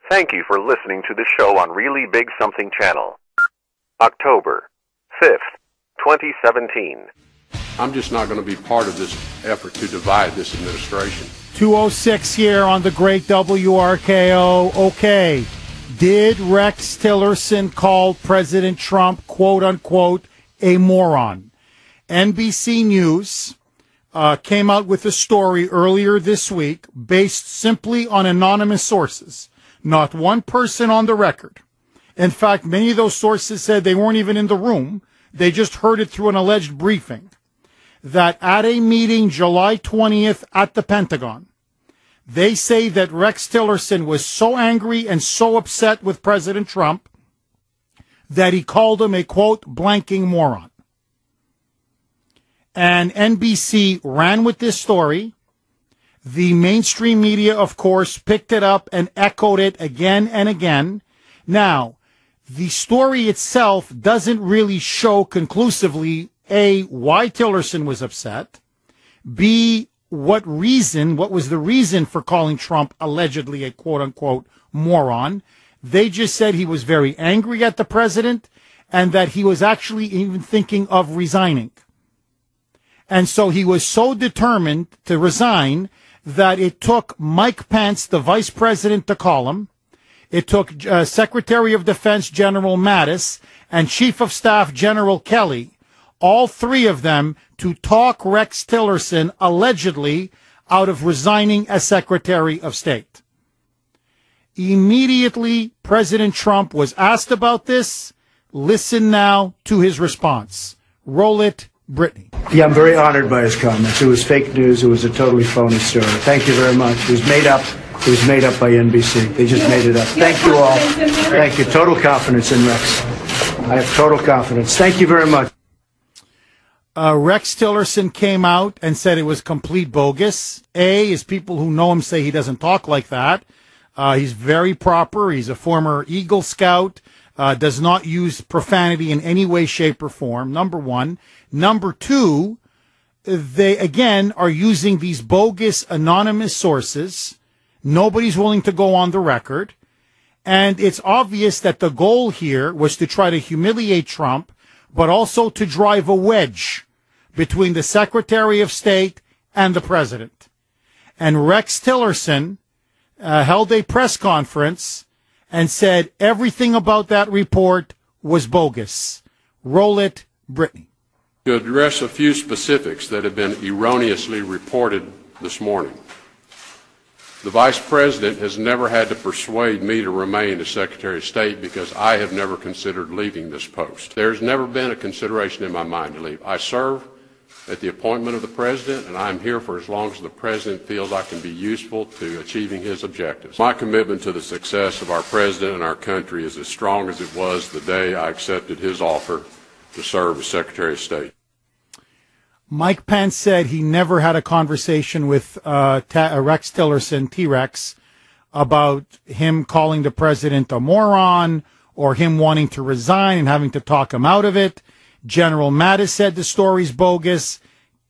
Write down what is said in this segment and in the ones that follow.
Thank you for listening to the show on Really Big Something Channel. October 5th, 2017. I'm just not going to be part of this effort to divide this administration. 206 here on the great WRKO. Okay, did Rex Tillerson call President Trump, quote unquote, a moron? NBC News came out with a story earlier this week based simply on anonymous sources. Not one person on the record. In fact, many of those sources said they weren't even in the room. They just heard it through an alleged briefing. That at a meeting July 20th at the Pentagon, they say that Rex Tillerson was so angry and so upset with President Trump that he called him a, quote, blanking moron. And NBC ran with this story. The mainstream media, of course, picked it up and echoed it again and again. Now, the story itself doesn't really show conclusively, A, why Tillerson was upset, B, what was the reason for calling Trump allegedly a quote-unquote moron. They just said he was very angry at the president and that he was actually even thinking of resigning. And so he was so determined to resign that it took Mike Pence, the vice president, to call him. It took Secretary of Defense General Mattis and Chief of Staff General Kelly, all three of them, to talk Rex Tillerson allegedly out of resigning as Secretary of State. Immediately, President Trump was asked about this. Listen now to his response. Roll it, Brittany. Yeah, I'm very honored by his comments. It was fake news. It was a totally phony story. Thank you very much. It was made up. It was made up by NBC. They just made it up. Thank you all. Thank you. Total confidence in Rex. I have total confidence. Thank you very much. Rex Tillerson came out and said it was complete bogus. Is people who know him say he doesn't talk like that. He's very proper. He's a former Eagle Scout. Does not use profanity in any way, shape, or form, number one. Number two, they, again, are using these bogus anonymous sources. Nobody's willing to go on the record. And it's obvious that the goal here was to try to humiliate Trump, but also to drive a wedge between the Secretary of State and the President. And Rex Tillerson held a press conference and said everything about that report was bogus. Roll it, Brittany. To address a few specifics that have been erroneously reported this morning. The Vice President has never had to persuade me to remain as Secretary of State because I have never considered leaving this post. There's never been a consideration in my mind to leave. I serve at the appointment of the President, and I'm here for as long as the President feels I can be useful to achieving his objectives. My commitment to the success of our President and our country is as strong as it was the day I accepted his offer to serve as Secretary of State. Mike Pence said he never had a conversation with Rex Tillerson, T-Rex, about him calling the president a moron or him wanting to resign and having to talk him out of it. General Mattis said the story's bogus.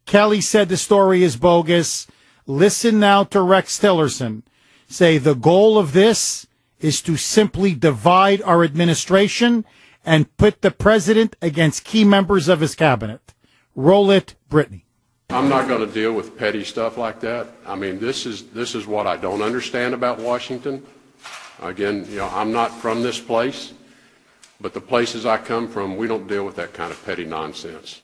Kelly said the story is bogus. Listen now to Rex Tillerson say the goal of this is to simply divide our administration and put the president against key members of his cabinet. Roll it, Brittany. I'm not going to deal with petty stuff like that. I mean, this is what I don't understand about Washington. Again, I'm not from this place, but the places I come from, we don't deal with that kind of petty nonsense.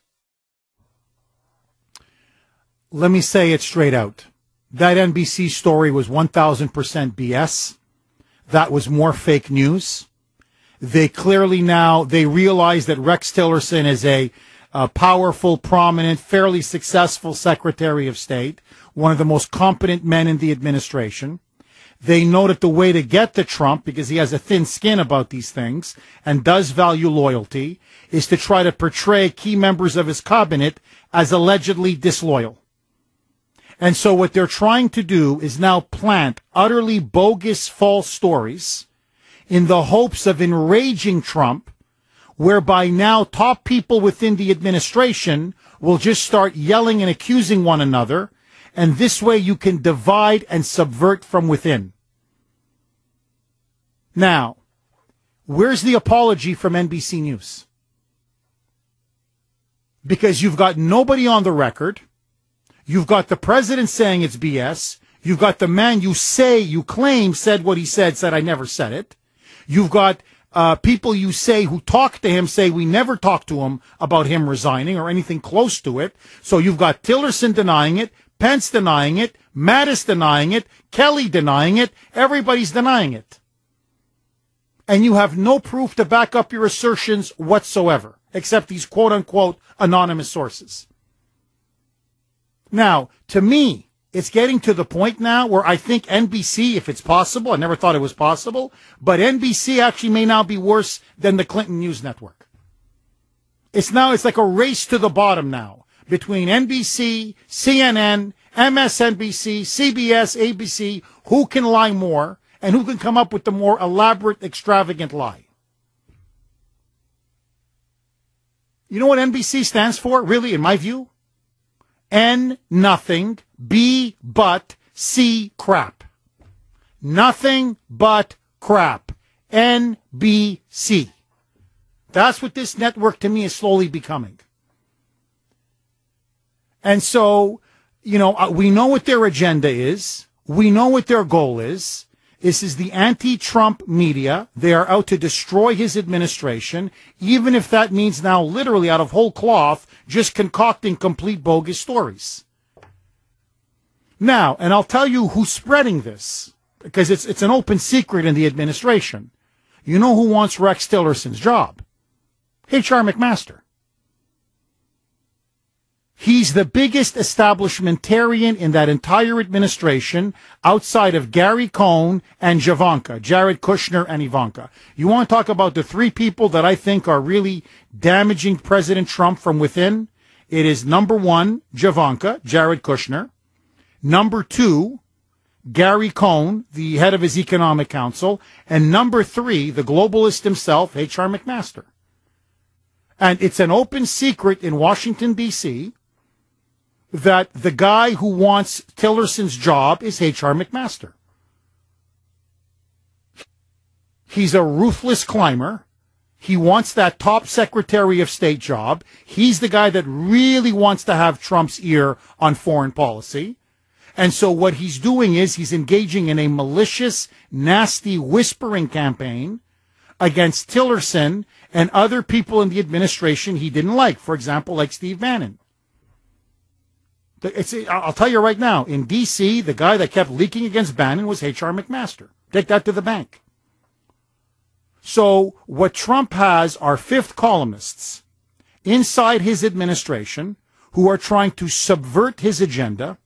Let me say it straight out. That NBC story was 1,000% BS. That was more fake news. They clearly now, they realize that Rex Tillerson is a powerful, prominent, fairly successful Secretary of State, one of the most competent men in the administration. They know that the way to get to Trump, because he has a thin skin about these things and does value loyalty, is to try to portray key members of his cabinet as allegedly disloyal. And so what they're trying to do is now plant utterly bogus false stories in the hopes of enraging Trump, whereby now top people within the administration will just start yelling and accusing one another, and this way you can divide and subvert from within. Now, where's the apology from NBC News? Because you've got nobody on the record. You've got the president saying it's BS. You've got the man you claim said what he said I never said it. You've got people you say who talked to him say we never talked to him about him resigning or anything close to it. So you've got Tillerson denying it, Pence denying it, Mattis denying it, Kelly denying it. Everybody's denying it. And you have no proof to back up your assertions whatsoever, except these quote-unquote anonymous sources. Now, to me, it's getting to the point now where I think NBC, if it's possible, I never thought it was possible, but NBC actually may now be worse than the Clinton News Network. It's like a race to the bottom now between NBC, CNN, MSNBC, CBS, ABC, who can lie more and who can come up with the more elaborate, extravagant lie. You know what NBC stands for, really, in my view? N, nothing, B, but, C, crap. Nothing but crap. NBC. That's what this network to me is slowly becoming. And so, we know what their agenda is. We know what their goal is. This is the anti-Trump media. They are out to destroy his administration, even if that means now literally out of whole cloth, just concocting complete bogus stories. Now, and I'll tell you who's spreading this, because it's an open secret in the administration. You know who wants Rex Tillerson's job? H.R. McMaster. He's the biggest establishmentarian in that entire administration outside of Gary Cohn and Javanka, Jared Kushner and Ivanka. You want to talk about the three people that I think are really damaging President Trump from within? It is number one, Javanka, Jared Kushner. Number two, Gary Cohn, the head of his economic council. And number three, the globalist himself, H.R. McMaster. And it's an open secret in Washington, D.C., that the guy who wants Tillerson's job is H.R. McMaster. He's a ruthless climber. He wants that top Secretary of State job. He's the guy that really wants to have Trump's ear on foreign policy. And so what he's doing is he's engaging in a malicious, nasty whispering campaign against Tillerson and other people in the administration he didn't like. For example, like Steve Bannon. I'll tell you right now, in D.C., the guy that kept leaking against Bannon was H.R. McMaster. Take that to the bank. So what Trump has are fifth columnists inside his administration who are trying to subvert his agenda,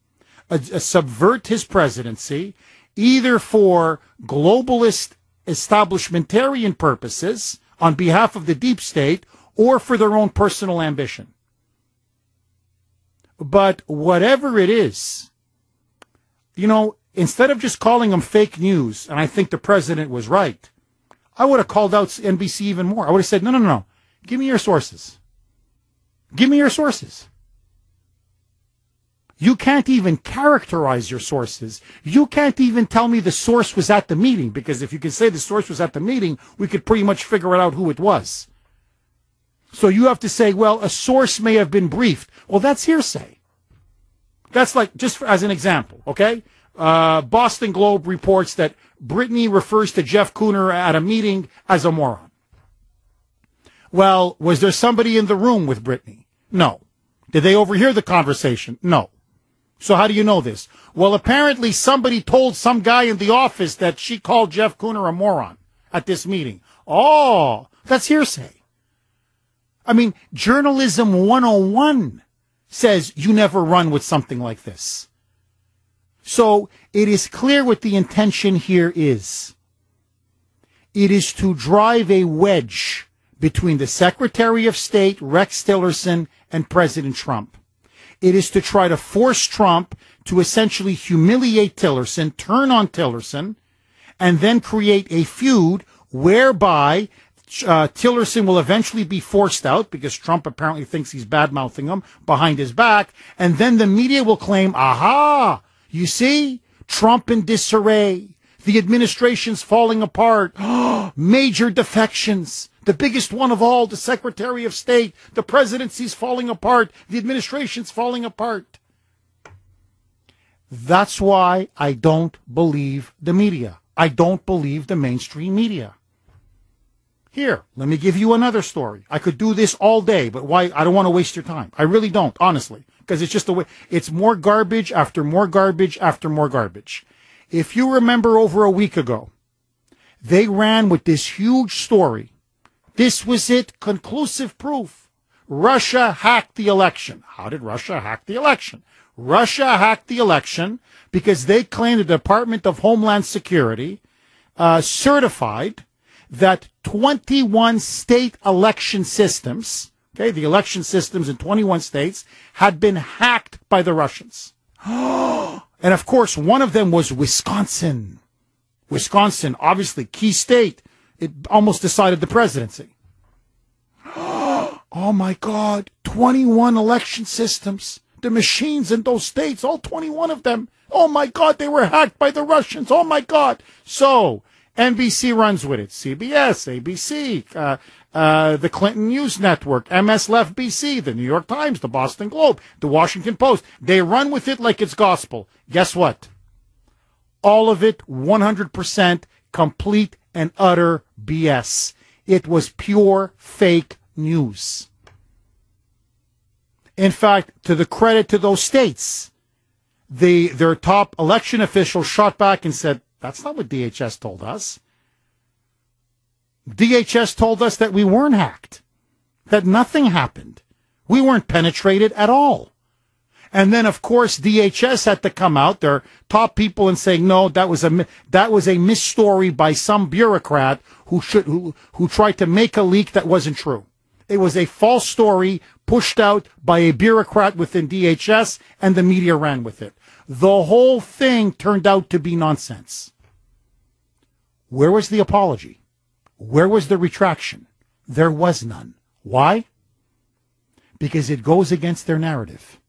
subvert his presidency, either for globalist establishmentarian purposes on behalf of the deep state or for their own personal ambition. But whatever it is, instead of just calling them fake news, and I think the president was right, I would have called out NBC even more. I would have said, no. Give me your sources. Give me your sources. You can't even characterize your sources. You can't even tell me the source was at the meeting, because if you can say the source was at the meeting, we could pretty much figure out who it was. So you have to say, well, a source may have been briefed. Well, that's hearsay. That's like, just as an example, okay? Boston Globe reports that Brittany refers to Jeff Kuhner at a meeting as a moron. Well, was there somebody in the room with Brittany? No. Did they overhear the conversation? No. So how do you know this? Well, apparently somebody told some guy in the office that she called Jeff Kuhner a moron at this meeting. Oh, that's hearsay. I mean, journalism 101 says you never run with something like this. So it is clear what the intention here is. It is to drive a wedge between the Secretary of State, Rex Tillerson, and President Trump. It is to try to force Trump to essentially humiliate Tillerson, turn on Tillerson, and then create a feud whereby Tillerson will eventually be forced out because Trump apparently thinks he's bad-mouthing him behind his back. And then the media will claim, aha, you see, Trump in disarray. The administration's falling apart. Major defections. The biggest one of all, the Secretary of State. The presidency's falling apart. The administration's falling apart. That's why I don't believe the media. I don't believe the mainstream media. Here, let me give you another story. I could do this all day, but why? I don't want to waste your time. I really don't, honestly, because it's just the way. It's more garbage after more garbage after more garbage. If you remember over a week ago, they ran with this huge story. This was it, conclusive proof. Russia hacked the election. How did Russia hack the election? Russia hacked the election because they claimed the Department of Homeland Security certified that 21 state election systems, okay, the election systems in 21 states, had been hacked by the Russians. And of course, one of them was Wisconsin. Wisconsin, obviously, key state. It almost decided the presidency. Oh my God, 21 election systems. The machines in those states, all 21 of them. Oh my God, they were hacked by the Russians. Oh my God. So, NBC runs with it. CBS, ABC, the Clinton News Network, MS Left BC, the New York Times, the Boston Globe, the Washington Post. They run with it like it's gospel. Guess what? All of it 100% complete and utter BS. It was pure fake news. In fact, to the credit to those states, their top election officials shot back and said, that's not what DHS told us. DHS told us that we weren't hacked, that nothing happened. We weren't penetrated at all. And then, of course, DHS had to come out, their top people, and say, no, that was a misstory by some bureaucrat who tried to make a leak that wasn't true. It was a false story pushed out by a bureaucrat within DHS, and the media ran with it. The whole thing turned out to be nonsense. Where was the apology? Where was the retraction? There was none. Why? Because it goes against their narrative.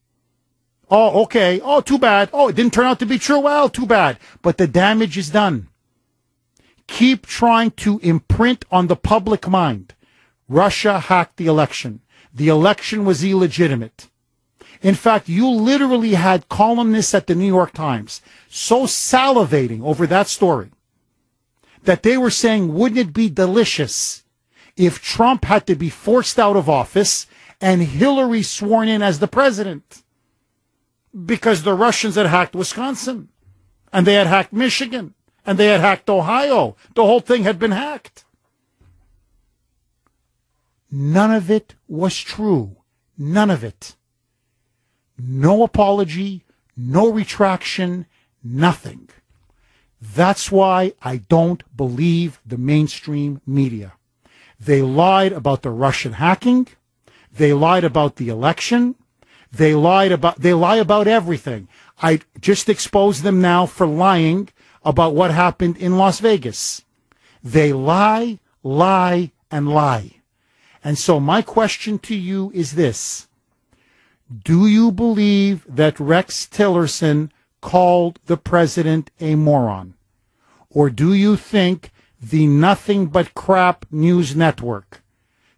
Oh, okay. Oh, too bad. Oh, it didn't turn out to be true. Well, too bad. But the damage is done. Keep trying to imprint on the public mind. Russia hacked the election. The election was illegitimate. In fact, you literally had columnists at the New York Times so salivating over that story that they were saying, wouldn't it be delicious if Trump had to be forced out of office and Hillary sworn in as the president? Because the Russians had hacked Wisconsin, and they had hacked Michigan, and they had hacked Ohio. The whole thing had been hacked. None of it was true. None of it. No apology, no retraction, nothing. That's why I don't believe the mainstream media. They lied about the Russian hacking. They lied about the election. They lie about everything. I just exposed them now for lying about what happened in Las Vegas. They lie, and lie. And so my question to you is this. Do you believe that Rex Tillerson called the president a moron? Or do you think the nothing but crap news network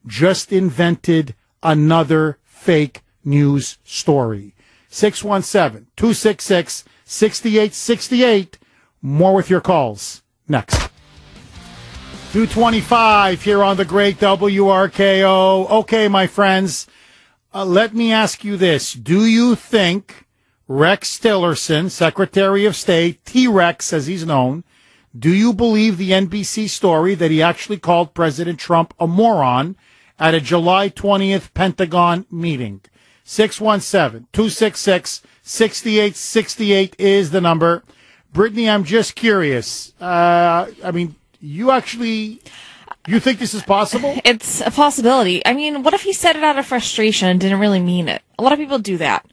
just invented another fake news story? 617-266-6868. More with your calls next. 225 here on the great WRKO. Okay, my friends, let me ask you this. Do you think Rex Tillerson, Secretary of State, T-Rex as he's known, do you believe the NBC story that he actually called President Trump a moron at a July 20th Pentagon meeting? 617-266-6868 is the number. Brittany, I'm just curious. You think this is possible? It's a possibility. I mean, what if he said it out of frustration and didn't really mean it? A lot of people do that.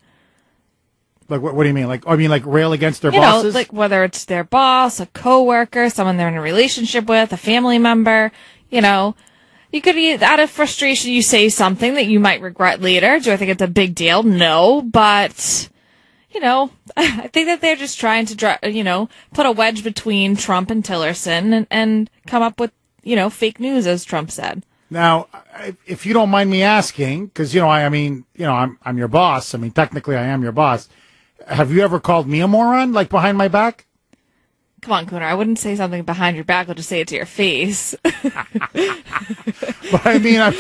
Like, what do you mean? Like rail against their bosses? You know, like whether it's their boss, a coworker, someone they're in a relationship with, a family member, you know. You could be, out of frustration, you say something that you might regret later. Do I think it's a big deal? No, but, I think that they're just trying to, put a wedge between Trump and Tillerson and come up with, fake news, as Trump said. Now, if you don't mind me asking, because, I'm your boss. I mean, technically I am your boss. Have you ever called me a moron, like behind my back? Come on, Kuhner. I wouldn't say something behind your back. I'll just say it to your face. But I mean, I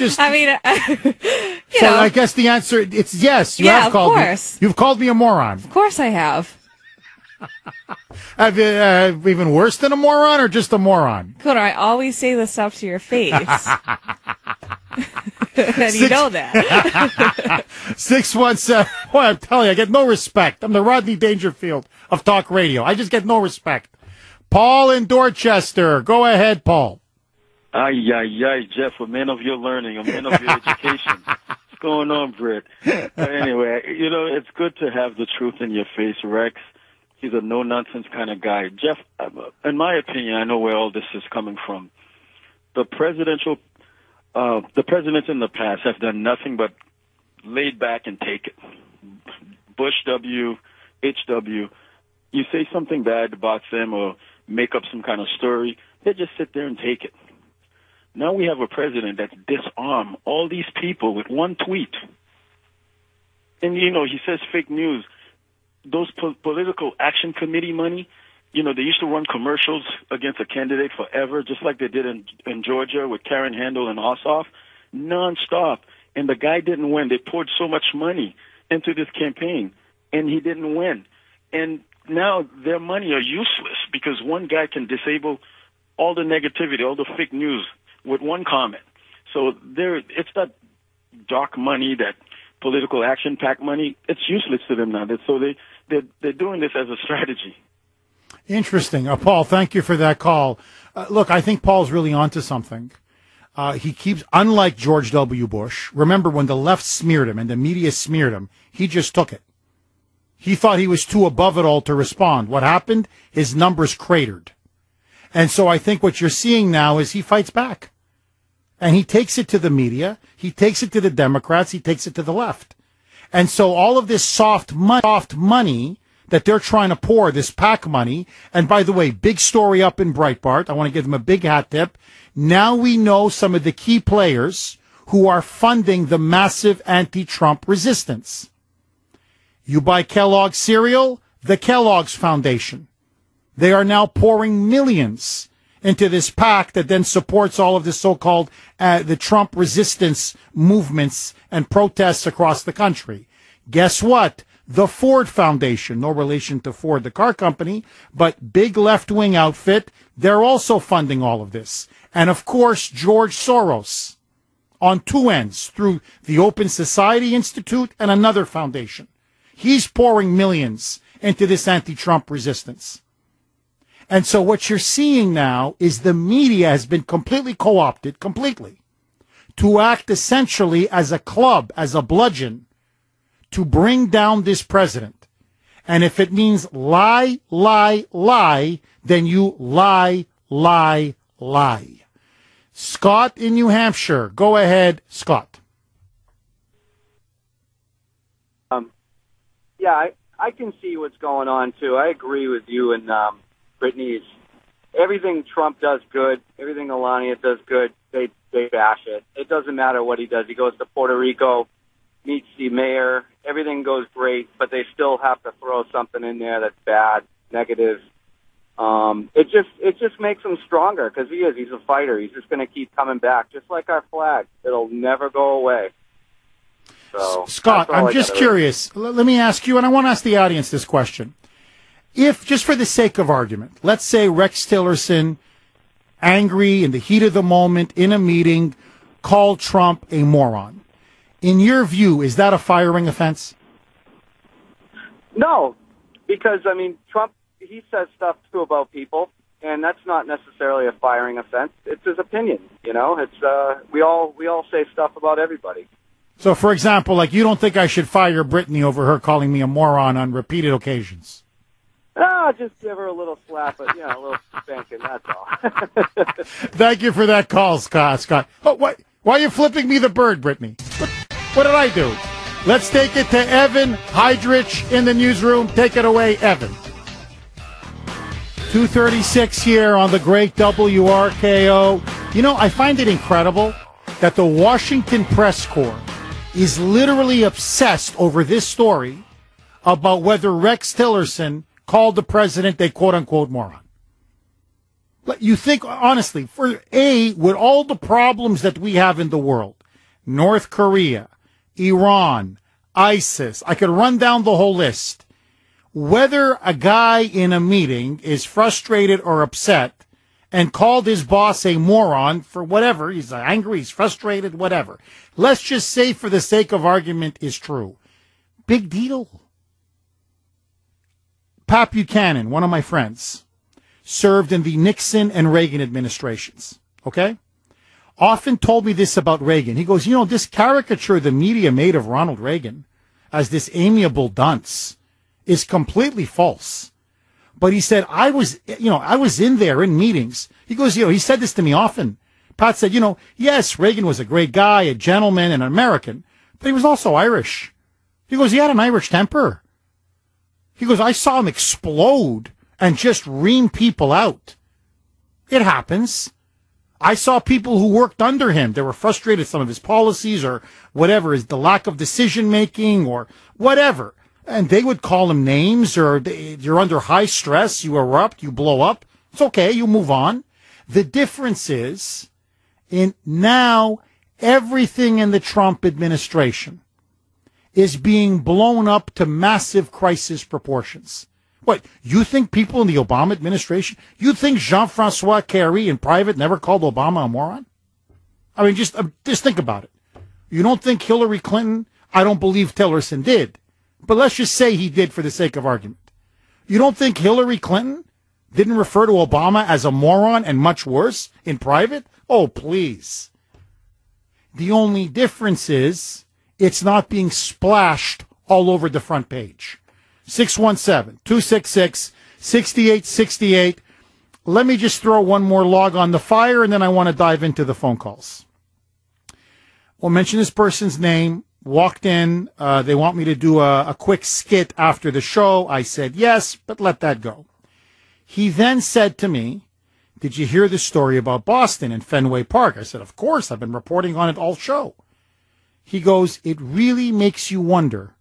guess the answer, it's yes. You have called me. You've called me a moron. Of course I have. Have you, even worse than a moron or just a moron? Kuhner, I always say this stuff to your face. And you know that. 617. Boy, I'm telling you, I get no respect. I'm the Rodney Dangerfield of talk radio. I just get no respect. Paul in Dorchester. Go ahead, Paul. Ay, Jeff, a man of your learning, a man of your education. What's going on, Britt? Anyway, it's good to have the truth in your face, Rex. He's a no-nonsense kind of guy. Jeff, in my opinion, I know where all this is coming from. The presidents in the past have done nothing but laid back and take it. Bush W, HW, you say something bad about them or make up some kind of story, they just sit there and take it. Now we have a president that's disarmed all these people with one tweet. And, he says fake news. Those political action committee money, they used to run commercials against a candidate forever, just like they did in Georgia with Karen Handel and Ossoff, nonstop. And the guy didn't win. They poured so much money into this campaign, and he didn't win. And now their money are useless because one guy can disable all the negativity, all the fake news with one comment. So it's that dark money, that political action PAC money. It's useless to them now. So they're doing this as a strategy. Interesting. Paul, thank you for that call. Look, I think Paul's really onto something. He keeps, unlike George W. Bush, remember when the left smeared him and the media smeared him, he just took it. He thought he was too above it all to respond. What happened? His numbers cratered. And so I think what you're seeing now is he fights back. And he takes it to the media. He takes it to the Democrats. He takes it to the left. And so all of this soft money that they're trying to pour, this PAC money, and by the way, big story up in Breitbart. I want to give them a big hat tip. Now we know some of the key players who are funding the massive anti-Trump resistance. You buy Kellogg's cereal, the Kellogg's Foundation. They are now pouring millions into this PAC that then supports all of the so-called the Trump resistance movements and protests across the country. Guess what? The Ford Foundation, no relation to Ford, the car company, but big left-wing outfit, they're also funding all of this. And of course, George Soros on two ends through the Open Society Institute and another foundation. He's pouring millions into this anti-Trump resistance. And so what you're seeing now is the media has been completely co-opted, to act essentially as a club, as a bludgeon, to bring down this president. And if it means lie, lie, lie, then you lie, lie, lie. Scott in New Hampshire. Go ahead, Scott. Yeah, I can see what's going on, too. I agree with you and Brittany's. Everything Trump does good, everything Melania does good, they bash it. It doesn't matter what he does. He goes to Puerto Rico, meets the mayor, everything goes great, but they still have to throw something in there that's bad, negative. It just makes him stronger because he's a fighter. He's just going to keep coming back, just like our flag. It'll never go away. So, Scott, I'm just curious. Let me ask you, and I want to ask the audience this question. If, just for the sake of argument, let's say Rex Tillerson, angry in the heat of the moment, in a meeting, called Trump a moron. In your view, is that a firing offense? No, because, Trump, he says stuff, too, about people, and that's not necessarily a firing offense. It's his opinion, It's we all say stuff about everybody. So, for example, you don't think I should fire Brittany over her calling me a moron on repeated occasions? Just give her a little slap, a little spanking, that's all. Thank you for that call, Scott. Oh, why are you flipping me the bird, Brittany? What did I do? Let's take it to Evan Heidrich in the newsroom. Take it away, Evan. 2:36 here on the great WRKO. You know, I find it incredible that the Washington press corps is literally obsessed over this story about whether Rex Tillerson called the president a quote-unquote moron. But you think, honestly, with all the problems that we have in the world, North Korea, Iran, ISIS, I could run down the whole list. Whether a guy in a meeting is frustrated or upset and called his boss a moron for whatever, he's angry, he's frustrated, whatever. Let's just say for the sake of argument is true. Big deal. Pat Buchanan, one of my friends, served in the Nixon and Reagan administrations, okay? Often told me this about Reagan. He goes, this caricature the media made of Ronald Reagan as this amiable dunce is completely false. But he said, I was in there in meetings. He goes, he said this to me often. Pat said, yes, Reagan was a great guy, a gentleman, and an American, but he was also Irish. He goes, he had an Irish temper. He goes, I saw him explode and just ream people out. It happens. I saw people who worked under him. They were frustrated with some of his policies or whatever, the lack of decision making or whatever. And they would call him names or you're under high stress, you erupt, you blow up. It's okay, you move on. The difference is now everything in the Trump administration is being blown up to massive crisis proportions. What, you think people in the Obama administration, you think Jean-Francois Kerry in private never called Obama a moron? I mean, just think about it. You don't think Hillary Clinton, I don't believe Tillerson did, but let's just say he did for the sake of argument. You don't think Hillary Clinton didn't refer to Obama as a moron and much worse in private? Oh, please. The only difference is it's not being splashed all over the front page. 617-266-6868. Let me just throw one more log on the fire, and then I want to dive into the phone calls. We'll mention this person's name. Walked in. They want me to do a quick skit after the show. I said yes, but let that go. He then said to me, did you hear the story about Boston and Fenway Park? I said, of course. I've been reporting on it all show. He goes, it really makes you wonder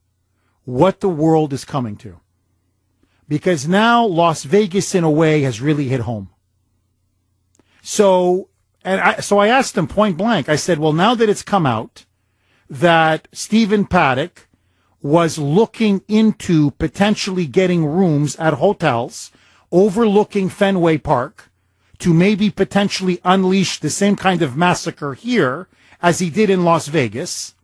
what the world is coming to. Because now Las Vegas, in a way, has really hit home. So I asked him point blank. I said, well, now that it's come out that Stephen Paddock was looking into potentially getting rooms at hotels overlooking Fenway Park to maybe potentially unleash the same kind of massacre here as he did in Las Vegas,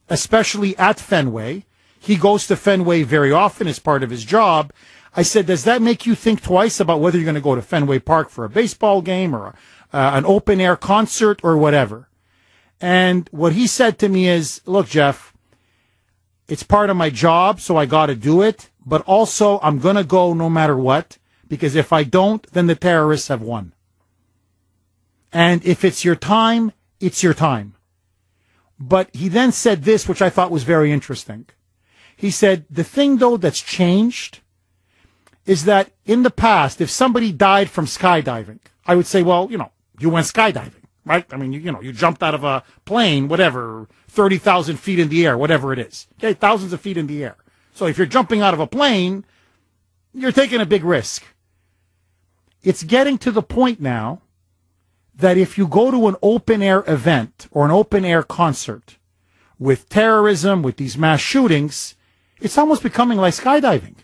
especially at Fenway. He goes to Fenway very often as part of his job. I said, does that make you think twice about whether you're going to go to Fenway Park for a baseball game or an open-air concert or whatever? And what he said to me is, look, Jeff, it's part of my job, so I got to do it. But also, I'm going to go no matter what, because if I don't, then the terrorists have won. And if it's your time, it's your time. But he then said this, which I thought was very interesting. He said, the thing, though, that's changed is that in the past, if somebody died from skydiving, I would say, well, you went skydiving, right? I mean, you jumped out of a plane, whatever, 30,000 feet in the air, whatever it is. Okay, thousands of feet in the air. So if you're jumping out of a plane, you're taking a big risk. It's getting to the point now that if you go to an open-air event or an open-air concert with terrorism, with these mass shootings, it's almost becoming like skydiving.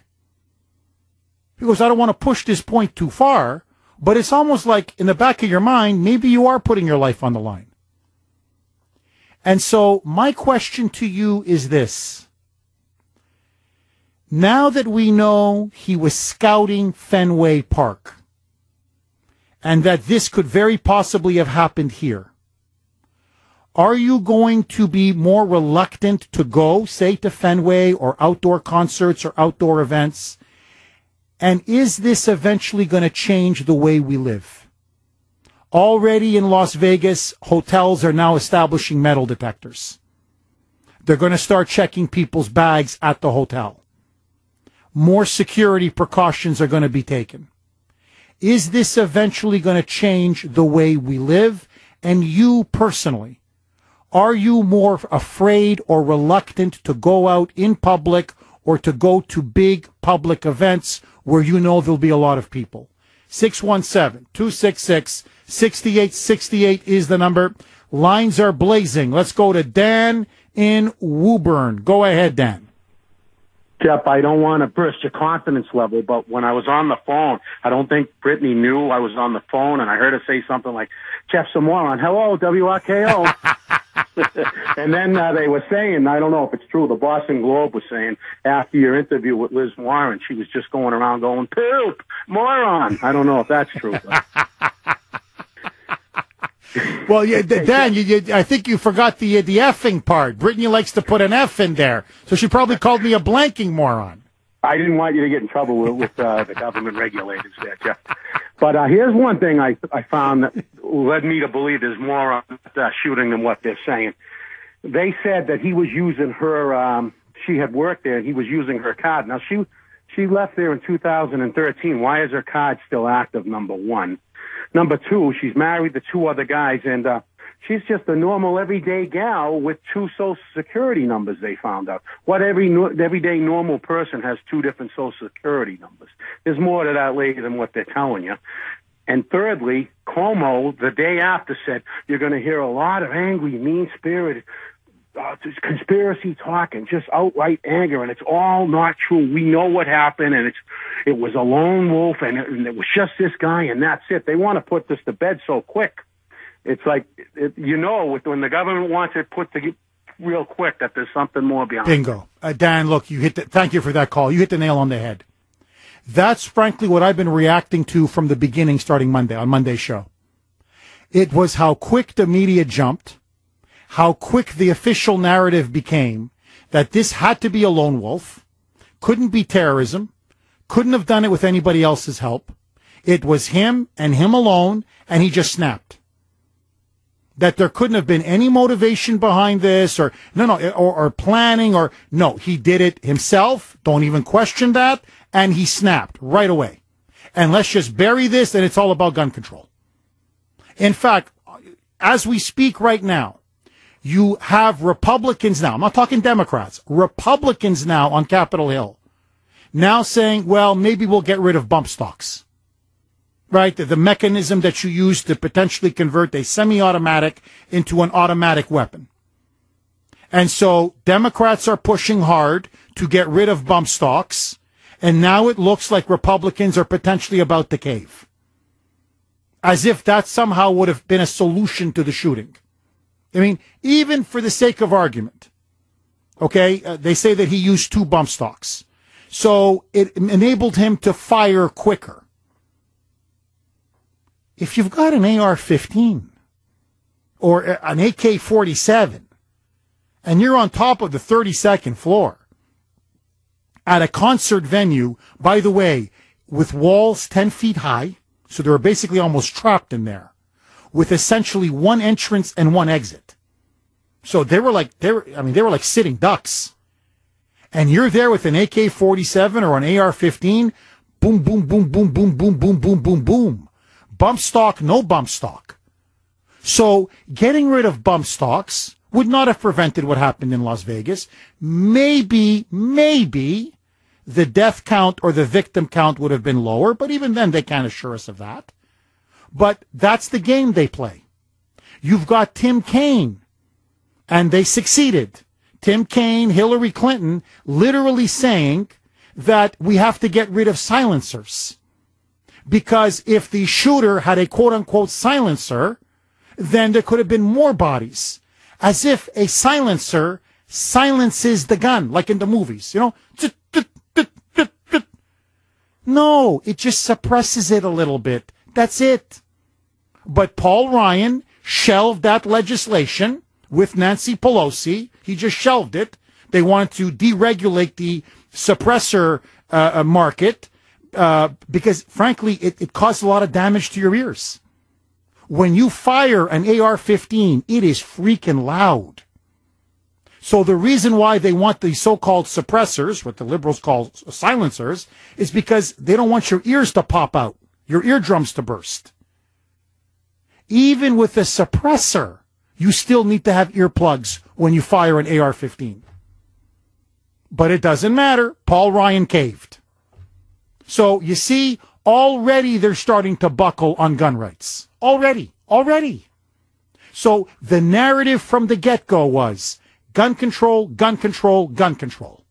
Because I don't want to push this point too far, but it's almost like in the back of your mind, maybe you are putting your life on the line. And so my question to you is this. Now that we know he was scouting Fenway Park, and that this could very possibly have happened here, are you going to be more reluctant to go, say, to Fenway or outdoor concerts or outdoor events? And is this eventually going to change the way we live? Already in Las Vegas, hotels are now establishing metal detectors. They're going to start checking people's bags at the hotel. More security precautions are going to be taken. Is this eventually going to change the way we live? And you personally, are you more afraid or reluctant to go out in public or to go to big public events where you know there'll be a lot of people? 617-266-6868 is the number. Lines are blazing. Let's go to Dan in Woburn. Go ahead, Dan. Jeff, I don't want to burst your confidence level, but when I was on the phone, I don't think Brittany knew I was on the phone, and I heard her say something like, Jeff's a moron. Hello, WRKO. And then they were saying, I don't know if it's true, the Boston Globe was saying, after your interview with Liz Warren, she was just going around going, poop, moron. I don't know if that's true. Well, yeah, Dan, I think you forgot the effing part. Brittany likes to put an F in there, so she probably called me a blanking moron. I didn't want you to get in trouble with the government regulators there, Jeff. But here's one thing I found that led me to believe there's more on shooting than what they're saying. They said that he was using her, she had worked there, and he was using her card. Now, she left there in 2013. Why is her card still active, number one? Number two, she's married to two other guys, and she's just a normal, everyday gal with two Social Security numbers, they found out. What everyday normal person has two different Social Security numbers? There's more to that lady than what they're telling you. And thirdly, Cuomo, the day after, said, you're going to hear a lot of angry, mean-spirited conspiracy talk and just outright anger, and it's all not true. We know what happened, and it was a lone wolf, and it was just this guy, and that's it. They want to put this to bed so quick. It's like, when the government wants it put to real quick, that there's something more behind. Bingo. Dan, look, thank you for that call. You hit the nail on the head. That's frankly what I've been reacting to from the beginning, starting Monday, on Monday's show. It was how quick the media jumped, how quick the official narrative became that this had to be a lone wolf, couldn't be terrorism, couldn't have done it with anybody else's help. It was him and him alone, and he just snapped. That there couldn't have been any motivation behind this, or planning, or no, he did it himself. Don't even question that. And he snapped right away. And let's just bury this, and it's all about gun control. In fact, as we speak right now, you have Republicans now, I'm not talking Democrats, Republicans now on Capitol Hill, now saying, well, maybe we'll get rid of bump stocks. Right? The mechanism that you use to potentially convert a semi-automatic into an automatic weapon. And so Democrats are pushing hard to get rid of bump stocks, and now it looks like Republicans are potentially about to cave. As if that somehow would have been a solution to the shooting. I mean, even for the sake of argument, okay, they say that he used two bump stocks. So it enabled him to fire quicker. If you've got an AR-15 or an AK-47 and you're on top of the 32nd floor at a concert venue, by the way, with walls 10 feet high, so they were basically almost trapped in there, with essentially one entrance and one exit. So they were like sitting ducks. And you're there with an AK-47 or an AR-15, boom, boom, boom, boom, boom, boom, boom, boom, boom, boom. Bump stock, no bump stock. So getting rid of bump stocks would not have prevented what happened in Las Vegas. Maybe the death count or the victim count would have been lower, but even then they can't assure us of that. But that's the game they play. You've got Tim Kaine, and they succeeded. Tim Kaine, Hillary Clinton, literally saying that we have to get rid of silencers. Because if the shooter had a quote-unquote silencer, then there could have been more bodies. As if a silencer silences the gun, like in the movies, you know? No, it just suppresses it a little bit. That's it. But Paul Ryan shelved that legislation with Nancy Pelosi. He just shelved it. They wanted to deregulate the suppressor market because, frankly, it caused a lot of damage to your ears. When you fire an AR-15, it is freaking loud. So the reason why they want these so-called suppressors, what the liberals call silencers, is because they don't want your ears to pop out, your eardrums to burst. Even with a suppressor, you still need to have earplugs when you fire an AR-15. But it doesn't matter. Paul Ryan caved. So you see, already they're starting to buckle on gun rights. Already. So the narrative from the get-go was gun control, gun control, gun control.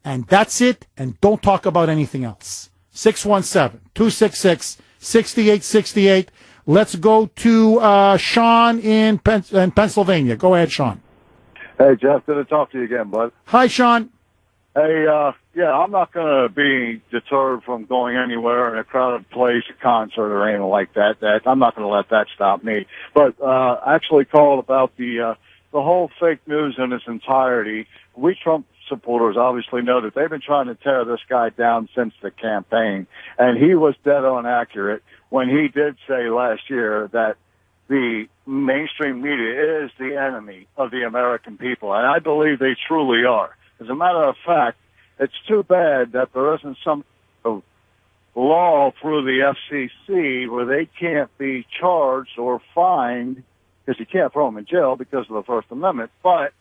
And that's it, and don't talk about anything else. 617-266-6868. Let's go to Sean in Pennsylvania. Go ahead, Sean. Hey, Jeff, good to talk to you again, bud. Hi, Sean. Hey, yeah, I'm not going to be deterred from going anywhere in a crowded place, a concert or anything like that. I'm not going to let that stop me. But I actually called about the whole fake news in its entirety. We Trump supporters obviously know that they've been trying to tear this guy down since the campaign, and he was dead on accurate when he did say last year that the mainstream media is the enemy of the American people, and I believe they truly are. As a matter of fact, it's too bad that there isn't some law through the FCC where they can't be charged or fined, because you can't throw them in jail because of the First Amendment, but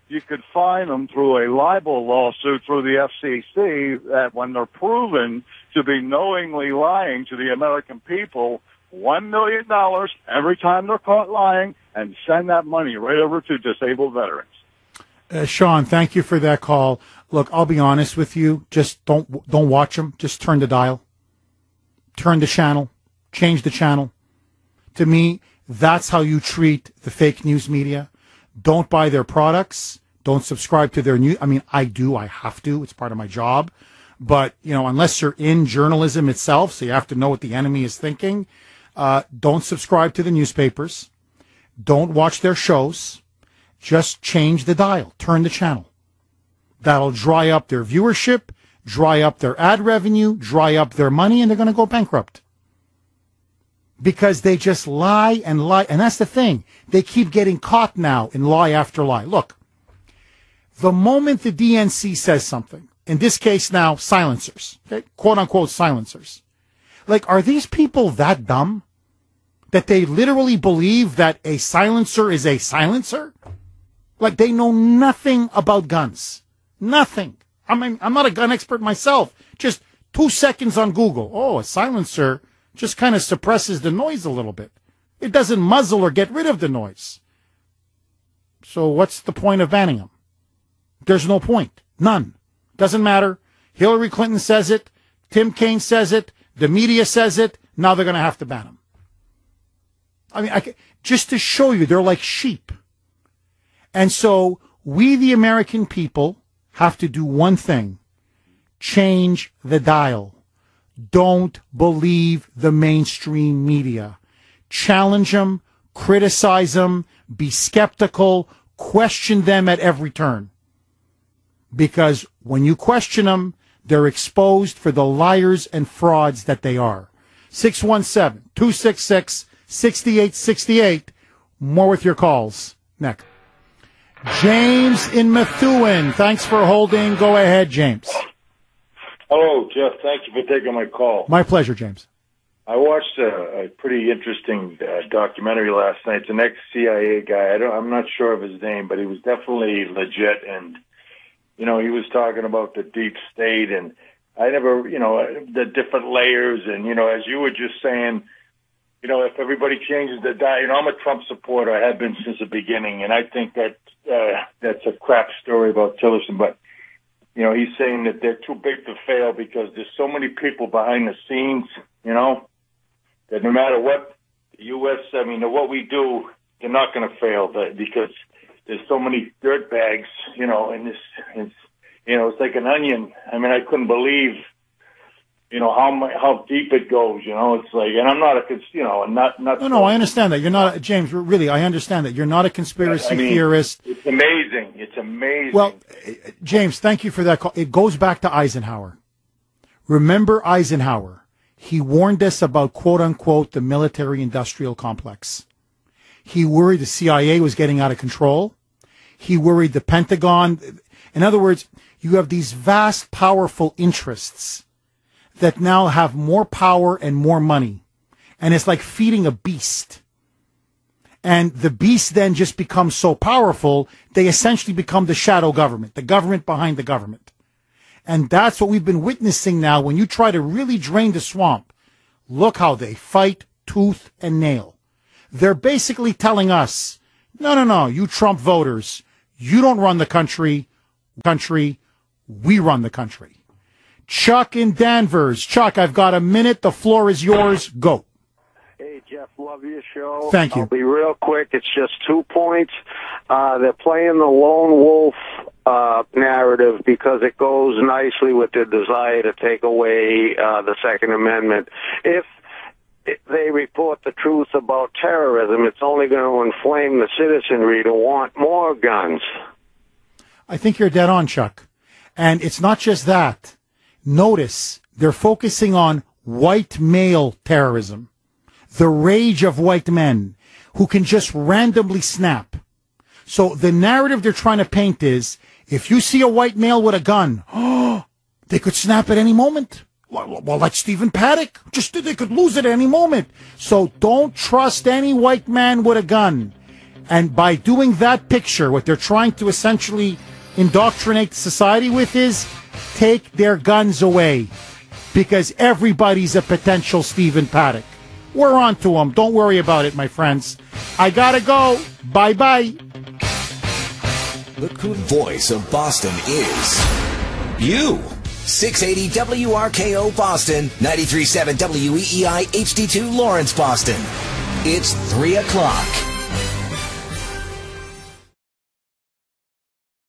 you could fine them through a libel lawsuit through the FCC that when they're proven to be knowingly lying to the American people, $1 million every time they're caught lying, and send that money right over to disabled veterans. Sean, thank you for that call. Look, I'll be honest with you. Just don't watch them. Just turn the dial. Turn the channel. Change the channel. To me, that's how you treat the fake news media. Don't buy their products. Don't subscribe to their news. I mean, I do. I have to. It's part of my job. But, unless you're in journalism itself, so you have to know what the enemy is thinking, don't subscribe to the newspapers. Don't watch their shows. Just change the dial. Turn the channel. That'll dry up their viewership, dry up their ad revenue, dry up their money, and they're going to go bankrupt. Because they just lie and lie. And that's the thing. They keep getting caught now in lie after lie. Look, the moment the DNC says something, in this case now, silencers, okay? Quote unquote silencers. Like, are these people that dumb that they literally believe that a silencer is a silencer? Like, they know nothing about guns. Nothing. I mean, I'm not a gun expert myself. Just 2 seconds on Google. Oh, a silencer just kind of suppresses the noise a little bit. It doesn't muzzle or get rid of the noise. So what's the point of banning them? There's no point. None. Doesn't matter. Hillary Clinton says it. Tim Kaine says it. The media says it. Now they're going to have to ban them. I mean, just to show you, they're like sheep. And so we, the American people, have to do one thing. Change the dial. Don't believe the mainstream media. Challenge them, criticize them, be skeptical, question them at every turn. Because when you question them, they're exposed for the liars and frauds that they are. 617-266-6868. More with your calls. Next. James in Methuen. Thanks for holding. Go ahead, James. Hello, Jeff. Thank you for taking my call. My pleasure, James. I watched a pretty interesting documentary last night. It's an ex-CIA guy. I'm not sure of his name, but he was definitely legit. And, he was talking about the deep state and the different layers. And, as you were just saying, if everybody changes the diet, I'm a Trump supporter. I have been since the beginning. And I think that that's a crap story about Tillerson. But, he's saying that they're too big to fail because there's so many people behind the scenes, that no matter what the U.S., what we do, they're not going to fail because there's so many dirt bags, and it's like an onion. I mean, I couldn't believe, how deep it goes, it's like, and I'm not No, I understand that. You're not, James, really, I understand that. You're not a conspiracy theorist. It's amazing. It's amazing. Well, James, thank you for that call. It goes back to Eisenhower. Remember Eisenhower. He warned us about, quote unquote, the military industrial complex. He worried the CIA was getting out of control. He worried the Pentagon. In other words, you have these vast, powerful interests that now have more power and more money. And it's like feeding a beast. And the beast then just becomes so powerful, they essentially become the shadow government, the government behind the government. And that's what we've been witnessing now. When you try to really drain the swamp, look how they fight tooth and nail. They're basically telling us, no, you Trump voters, you don't run the country, we run the country. Chuck in Danvers. Chuck, I've got a minute. The floor is yours. Go. Hey, Jeff, love your show. Thank you. I'll be real quick. It's just 2 points. They're playing the lone wolf narrative because it goes nicely with their desire to take away the Second Amendment. If they report the truth about terrorism, it's only going to inflame the citizenry to want more guns. I think you're dead on, Chuck. And it's not just that. Notice they're focusing on white male terrorism, the rage of white men who can just randomly snap. So the narrative they're trying to paint is, if you see a white male with a gun, they could snap at any moment. Well, like Stephen Paddock, they could lose it at any moment. So don't trust any white man with a gun. And by doing that picture, what they're trying to essentially indoctrinate society with is take their guns away, because everybody's a potential Stephen Paddock. We're on to them. Don't worry about it, my friends. I gotta go. Bye-bye. The voice of Boston is you. 680 WRKO Boston, 93.7 WEEI HD2 Lawrence, Boston. It's 3 o'clock.